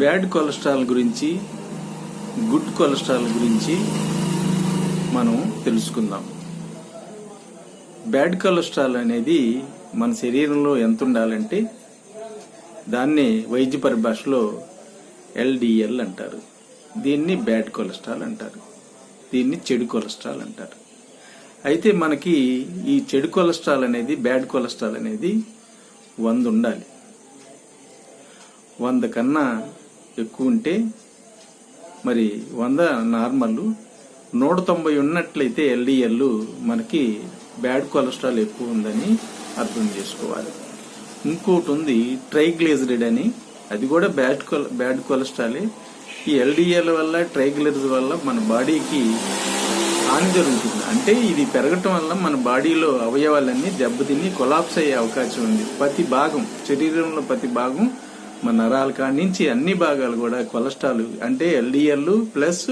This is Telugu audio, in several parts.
బ్యాడ్ కొలెస్ట్రాల్ గురించి, గుడ్ కొలెస్ట్రాల్ గురించి మనం తెలుసుకుందాం. బ్యాడ్ కొలెస్ట్రాల్ అనేది మన శరీరంలో ఎంత ఉండాలంటే దాన్ని వైద్య పరిభాషలో LDL అంటారు. దీన్ని బ్యాడ్ కొలెస్ట్రాల్ అంటారు. దీన్ని చెడు కొలెస్ట్రాల్ అంటారు. అయితే మనకి ఈ చెడు కొలెస్ట్రాల్ అనేది, బ్యాడ్ కొలెస్ట్రాల్ అనేది 100 ఉండాలి. 100 కన్నా ఎక్కువ ఉంటే మరి 100 నార్మల్, 190 ఉన్నట్లయితే LDL మనకి బ్యాడ్ కొలెస్ట్రాల్ ఎక్కువ ఉందని అర్థం చేసుకోవాలి. ఇంకోటి ఉంది ట్రైగ్లిజరైడ్ అని, అది కూడా బ్యాడ్ కొలెస్ట్రాలే. ఈ LDL వల్ల, ట్రైగ్లిజరైడ్ వల్ల మన బాడీకి హాని జరుగుతుంది. అంటే ఇది పెరగటం వల్ల మన బాడీలో అవయవాలన్నీ దెబ్బతిని కొలాప్స్ అయ్యే అవకాశం ఉంది. ప్రతి భాగం, శరీరంలో ప్రతి భాగం, మన నరాల కాడి నుంచి అన్ని భాగాలు కూడా కొలెస్ట్రాల్ అంటే LDL ప్లస్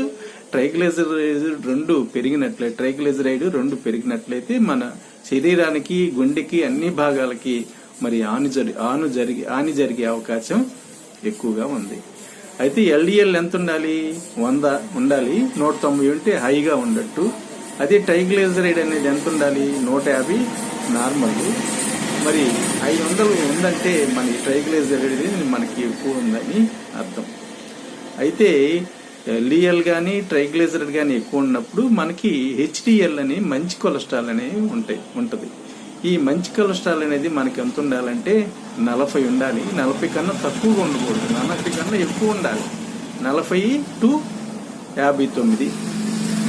ట్రైగ్లిజరైడ్ రెండు పెరిగినట్లయితే మన శరీరానికి, గుండెకి, అన్ని భాగాలకి మరి హాని జరిగే అవకాశం ఎక్కువగా ఉంది. అయితే LDL ఎంత ఉండాలి? 100 ఉండాలి. 190 ఉంటే హైగా ఉండట్టు. అదే ట్రైగ్లిజరైడ్ అనేది ఎంత ఉండాలి? 150 నార్మల్. మరి 500 ఉందంటే మనకి ట్రైగ్లిజరైడ్ మనకి ఎక్కువ ఉందని అర్థం. అయితే LDL కానీ, ట్రైగ్లిజరైడ్ కానీ ఎక్కువ ఉన్నప్పుడు మనకి HDL అని మంచి కొలెస్ట్రాల్ అనేవి ఉంటది. ఈ మంచి కొలెస్ట్రాల్ అనేది మనకి ఎంత ఉండాలంటే 40 ఉండాలి. 40 కన్నా తక్కువగా ఉండకూడదు, 40 కన్నా ఎక్కువ ఉండాలి. 40 to 59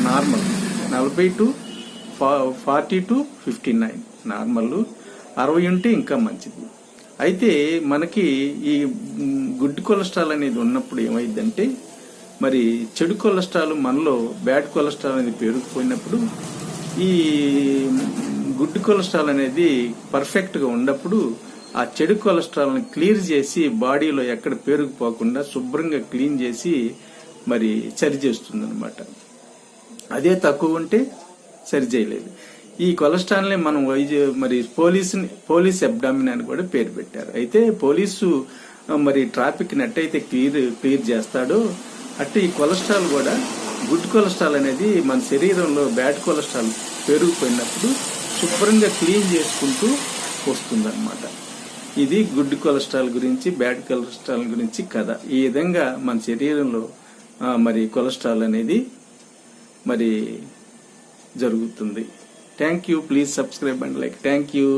normal, 40 to 40 to 59 normal, 60 ఉంటే ఇంకా మంచిది. అయితే మనకి ఈ గుడ్ కొలెస్ట్రాల్ అనేది ఉన్నప్పుడు ఏమైందంటే మరి చెడు కొలెస్ట్రాల్ మనలో, బ్యాడ్ కొలెస్ట్రాల్ అనేది పెరిగిపోయినప్పుడు ఈ గుడ్ కొలెస్ట్రాల్ అనేది పర్ఫెక్ట్ గా ఉన్నప్పుడు ఆ చెడు కొలెస్ట్రాల్ ని క్లియర్ చేసి బాడీలో ఎక్కడ పేరుకుపోకుండా శుభ్రంగా క్లీన్ చేసి మరి సరి చేస్తుంది అనమాట. అదే తక్కువ ఉంటే సరి చేయలేదు. ఈ కొలెస్ట్రాల్ ని మనం మరి పోలీస్ అబ్డామిన్ అని కూడా పేరు పెట్టారు. అయితే పోలీసు మరి ట్రాఫిక్ ని ఎట్టయితే క్లియర్ చేస్తాడో అట్టే ఈ కొలెస్ట్రాల్ కూడా, గుడ్ కొలెస్ట్రాల్ అనేది మన శరీరంలో బ్యాడ్ కొలెస్ట్రాల్ పెరిగిపోయినప్పుడు శుభ్రంగా క్లీన్ చేసుకుంటూ వస్తుందన్నమాట. ఇది గుడ్ కొలెస్ట్రాల్ గురించి, బ్యాడ్ కొలెస్ట్రాల్ గురించి కథ. ఈ విధంగా మన శరీరంలో మరి కొలెస్ట్రాల్ అనేది మరి జరుగుతుంది. Thank you. Please subscribe and like. Thank you.